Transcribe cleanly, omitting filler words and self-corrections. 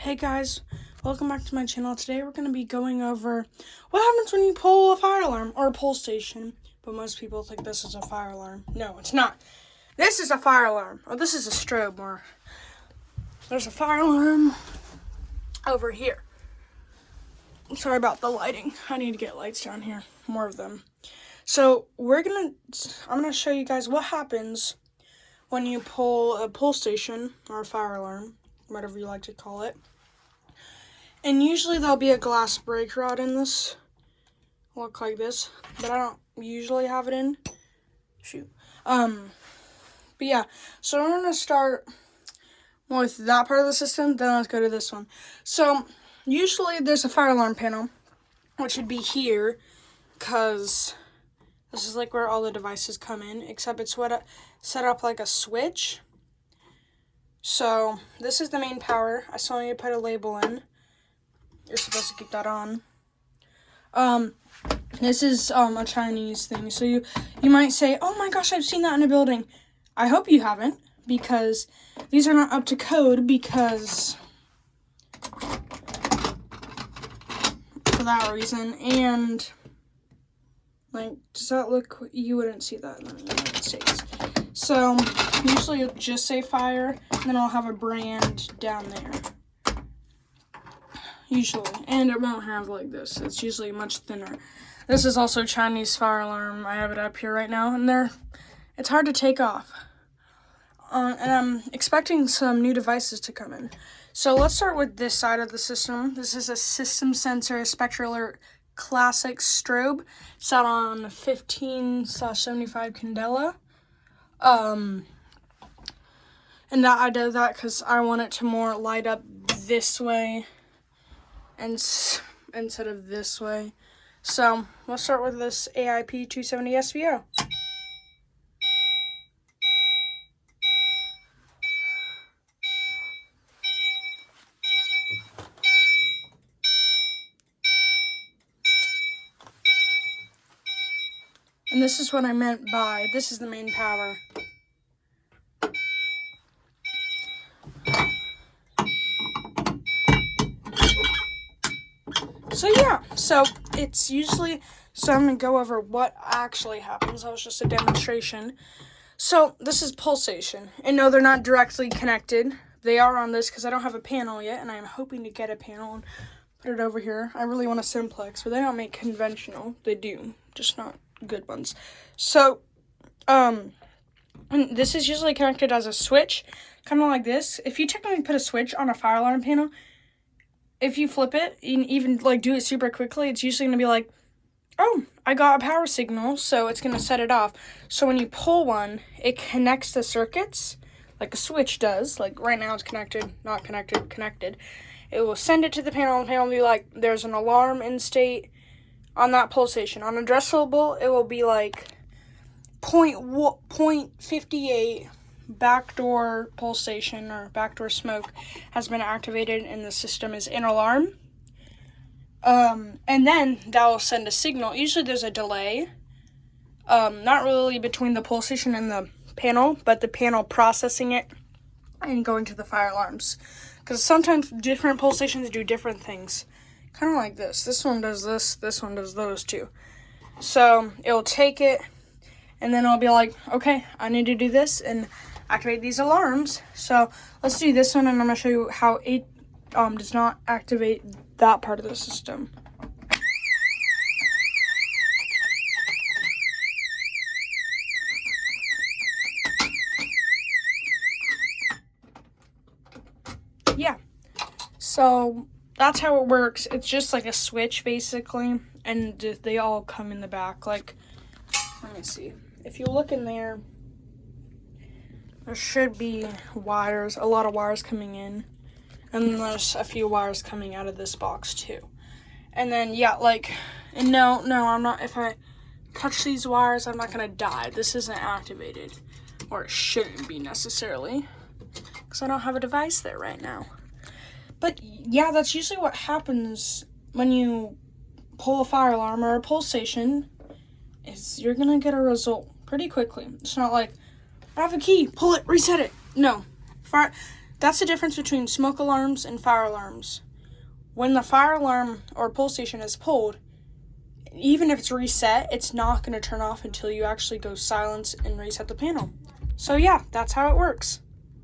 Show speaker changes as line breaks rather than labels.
Hey guys, welcome back to my channel. Today we're going to be going over what happens when you pull a fire alarm or a pull station. But most people think this is a fire alarm. No, it's not. This is a fire alarm. Or this is a strobe. Or there's a fire alarm over here. Sorry about the lighting. I need to get lights down here. More of them. So I'm going to show you guys what happens when you pull a pull station or a fire alarm, whatever you like to call it. And usually there'll be a glass break rod in this. Look like this. But I don't usually have it in. Shoot. But yeah. So I'm going to start with that part of the system. Then let's go to this one. So usually there's a fire alarm panel, which would be here. Because this is like where all the devices come in. Except it's set up like a switch. So this is the main power. I saw you put a label in. You're supposed to keep that on. This is a Chinese thing. So you might say, oh my gosh, I've seen that in a building. I hope you haven't, because these are not up to code, because for that reason. And like, does that look, you wouldn't see that in the United States. So usually it'll just say fire, and then I'll have a brand down there. Usually, and it won't have like this. It's usually much thinner. This is also Chinese fire alarm. I have it up here right now, and it's hard to take off. And I'm expecting some new devices to come in. So let's start with this side of the system. This is a System Sensor SpectraAlert Classic Strobe set on 15/75 Candela. And I did that because I want it to more light up this way instead of this way. So let's start with this AIP 270 SVO. And this is what I meant by, this is the main power. So yeah, so it's usually, so I'm going to go over what actually happens. That was just a demonstration. So this is pulsation. And no, they're not directly connected. They are on this because I don't have a panel yet, and I'm hoping to get a panel and put it over here. I really want a simplex, but they don't make conventional. They do, just not good ones. So, and this is usually connected as a switch, kind of like this. If you technically put a switch on a fire alarm panel, if you flip it and even like do it super quickly, it's usually going to be like, oh, I got a power signal, so it's going to set it off. So when you pull one, it connects the circuits like a switch does. Like right now it's connected, not connected, connected. It will send it to the panel, and the panel will be like, there's an alarm in state on that pulsation. On addressable, it will be like 0.58 backdoor pulsation or backdoor smoke has been activated and the system is in alarm. And then that will send a signal. Usually there's a delay, not really between the pulsation and the panel, but the panel processing it and going to the fire alarms. Because sometimes different pulsations do different things. Kind of like this. This one does this one does those two. So it'll take it, and then I'll be like, okay, I need to do this and activate these alarms. So let's do this one, and I'm going to show you how it does not activate that part of the system. Yeah. So that's how it works. It's just like a switch, basically, and they all come in the back. Like, let me see. If you look in there, there should be wires, a lot of wires coming in, and then there's a few wires coming out of this box too. And then, yeah, like, and no, I'm not, if I touch these wires, I'm not gonna die. This isn't activated, or it shouldn't be necessarily, because I don't have a device there right now. But yeah, that's usually what happens when you pull a fire alarm or a pulsation, is you're gonna get a result pretty quickly. It's not like, I have a key, pull it, reset it. No. That's the difference between smoke alarms and fire alarms. When the fire alarm or pull station is pulled, even if it's reset, it's not going to turn off until you actually go silence and reset the panel. So yeah, that's how it works.